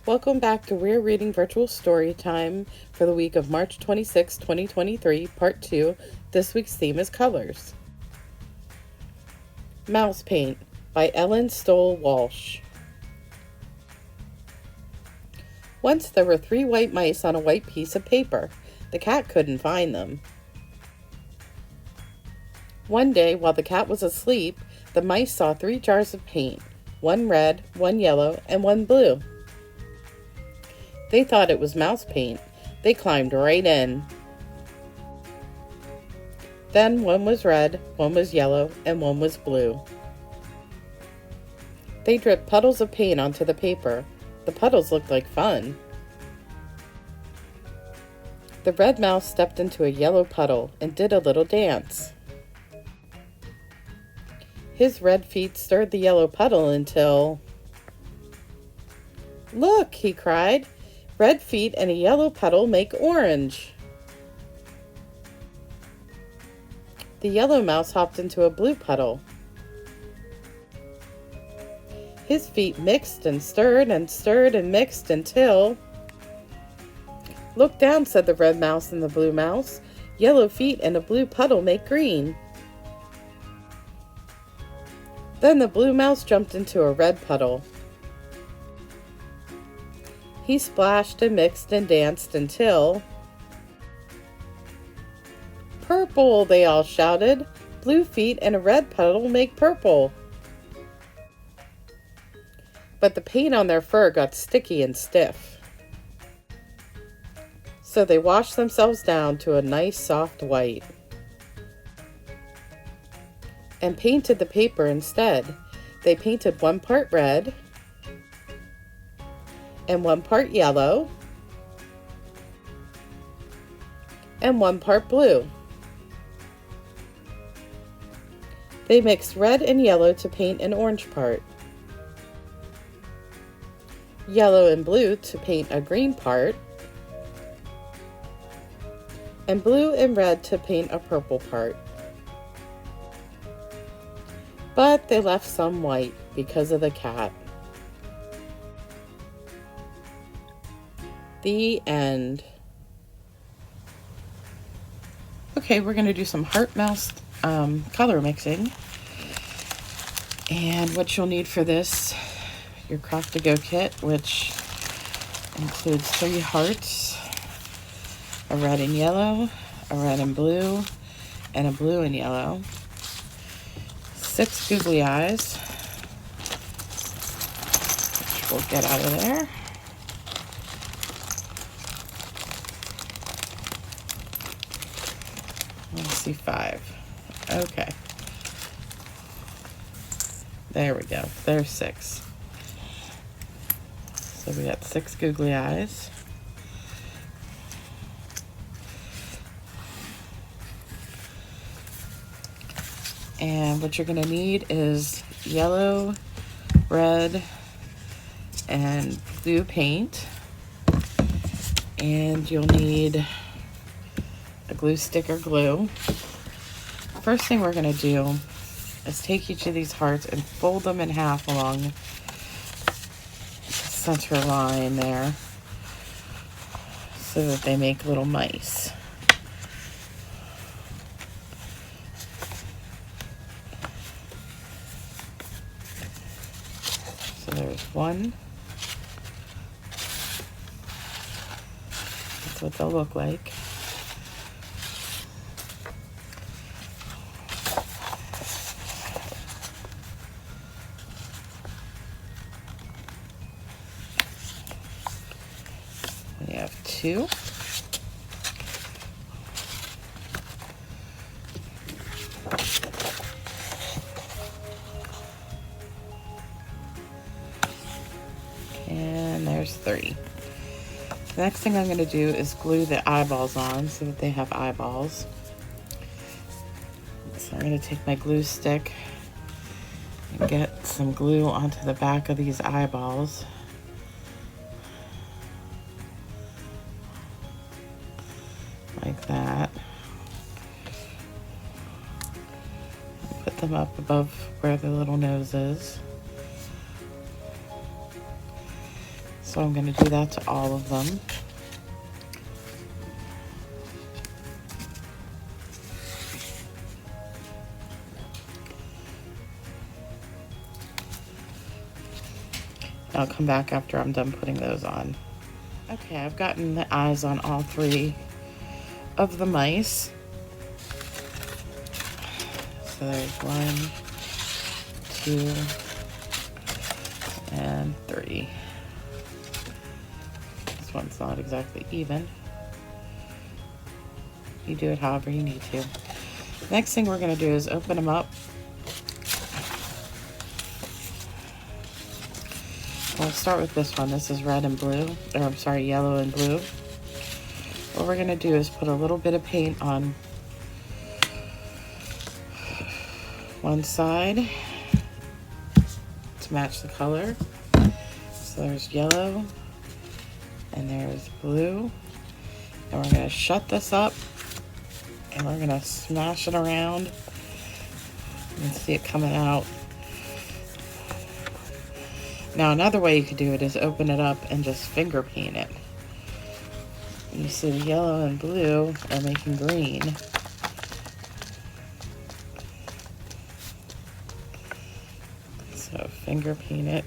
Welcome back to We're Reading Virtual Story Time for the week of March 26, 2023, Part 2. This week's theme is colors. Mouse Paint by Ellen Stoll Walsh. Once there were 3 white mice on a white piece of paper. The cat couldn't find them. One day, while the cat was asleep, the mice saw 3 jars of paint, 1 red, 1 yellow, and 1 blue. They thought it was mouse paint. They climbed right in. Then 1 was red, 1 was yellow, and 1 was blue. They dripped puddles of paint onto the paper. The puddles looked like fun. The red mouse stepped into a yellow puddle and did a little dance. His red feet stirred the yellow puddle until... "Look," he cried. "Red feet and a yellow puddle make orange." The yellow mouse hopped into a blue puddle. His feet mixed and stirred and mixed until... "Look down," said the red mouse and the blue mouse. "Yellow feet and a blue puddle make green." Then the blue mouse jumped into a red puddle. He splashed and mixed and danced until... "Purple!" they all shouted. "Blue feet and a red puddle make purple." But the paint on their fur got sticky and stiff. So they washed themselves down to a nice soft white. And painted the paper instead. They painted 1 part red, and 1 part yellow, and 1 part blue. They mixed red and yellow to paint an orange part, yellow and blue to paint a green part, and blue and red to paint a purple part. But they left some white because of the cat. The end. Okay, we're going to do some heart mouse color mixing. And what you'll need for this, your Craft to Go kit, which includes 3 hearts, a red and yellow, a red and blue, and a blue and yellow. 6 googly eyes, which we'll get out of there. Let's see, 5. Okay. There we go. There's 6. So we got 6 googly eyes. And what you're going to need is yellow, red, and blue paint. And you'll need a glue stick or glue. First thing we're going to do is take each of these hearts and fold them in half along the center line there so that they make little mice. So there's 1. That's what they'll look like. We have 2. And there's 3. The next thing I'm going to do is glue the eyeballs on so that they have eyeballs. So I'm going to take my glue stick and get some glue onto the back of these eyeballs. Like that. Put them up above where the little nose is. So I'm going to do that to all of them. I'll come back after I'm done putting those on. Okay, I've gotten the eyes on all 3 of the mice. So there's 1, 2, and 3. This one's not exactly even. You do it however you need to. Next thing we're going to do is open them up. We'll start with this one. This is red and blue, or I'm sorry, yellow and blue. What we're going to do is put a little bit of paint on one side to match the color. So there's yellow and there's blue. And we're going to shut this up and we're going to smash it around and see it coming out. Now another way you could do it is open it up and just finger paint it. You see the yellow and blue are making green. So finger paint it.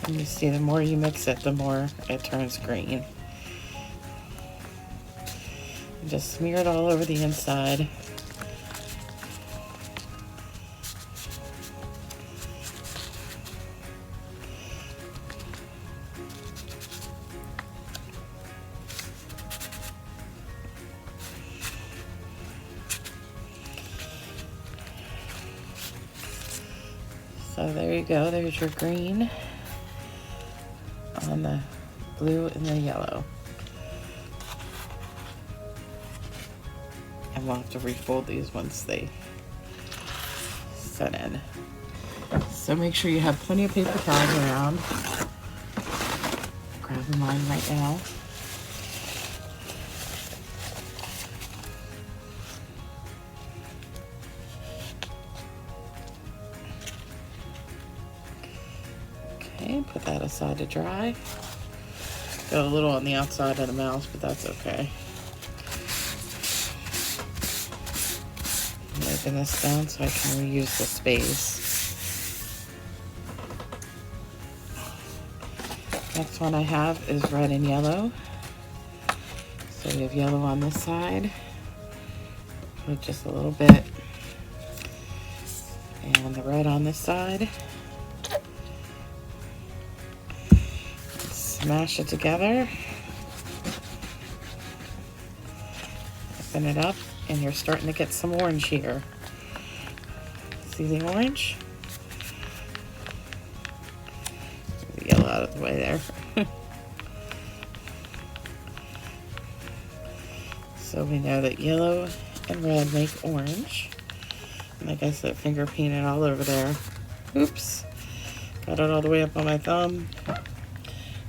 And you see the more you mix it, the more it turns green. And just smear it all over the inside. So there you go, there's your green on the blue and the yellow. And we'll have to refold these once they set in. So make sure you have plenty of paper towels around. Grabbing mine right now. Okay, put that aside to dry. Got a little on the outside of the mouse, but that's okay. I'm wiping this down so I can reuse the space. Next one I have is red and yellow. So we have yellow on this side. Put just a little bit. And the red on this side. Smash it together, open it up, and you're starting to get some orange here. See the orange? Get the yellow out of the way there. So we know that yellow and red make orange. And like I said, finger painted all over there. Oops, got it all the way up on my thumb.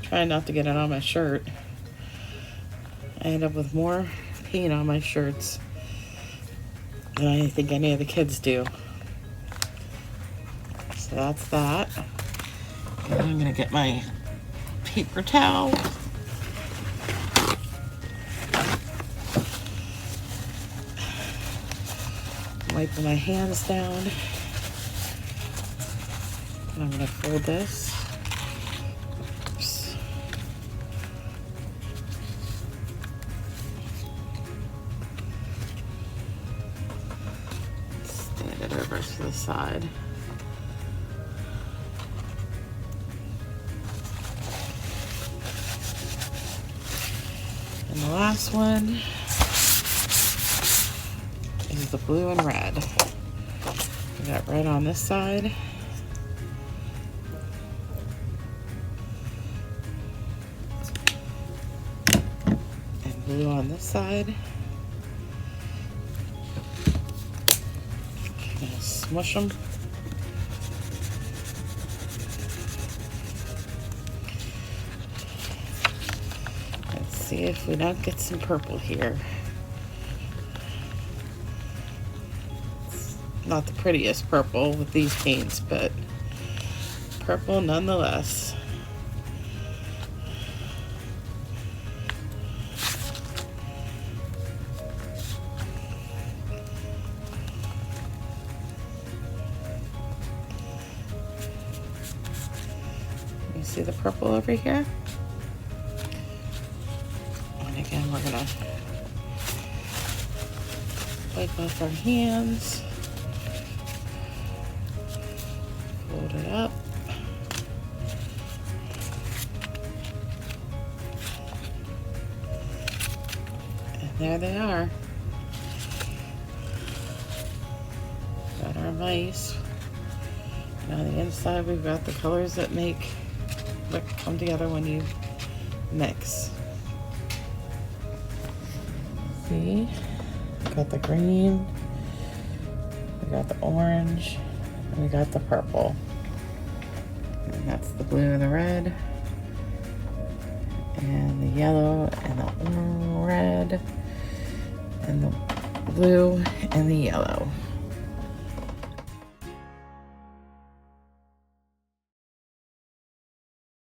Trying not to get it on my shirt. I end up with more paint on my shirts than I think any of the kids do. So that's that. And I'm gonna get my paper towel. Wiping my hands down. And I'm gonna fold this. To the side. And the last one is the blue and red. We got red on this side. And blue on this side. Smush them. Let's see if we don't get some purple here. It's not the prettiest purple with these paints, but purple nonetheless. You see the purple over here? And again, we're gonna wipe off our hands, fold it up. And there they are. Got our mice. And on the inside, we've got the colors that come together when you mix. See? We got the green, we got the orange, and we got the purple. And that's the blue and the red, and the yellow and the red, and the blue and the yellow.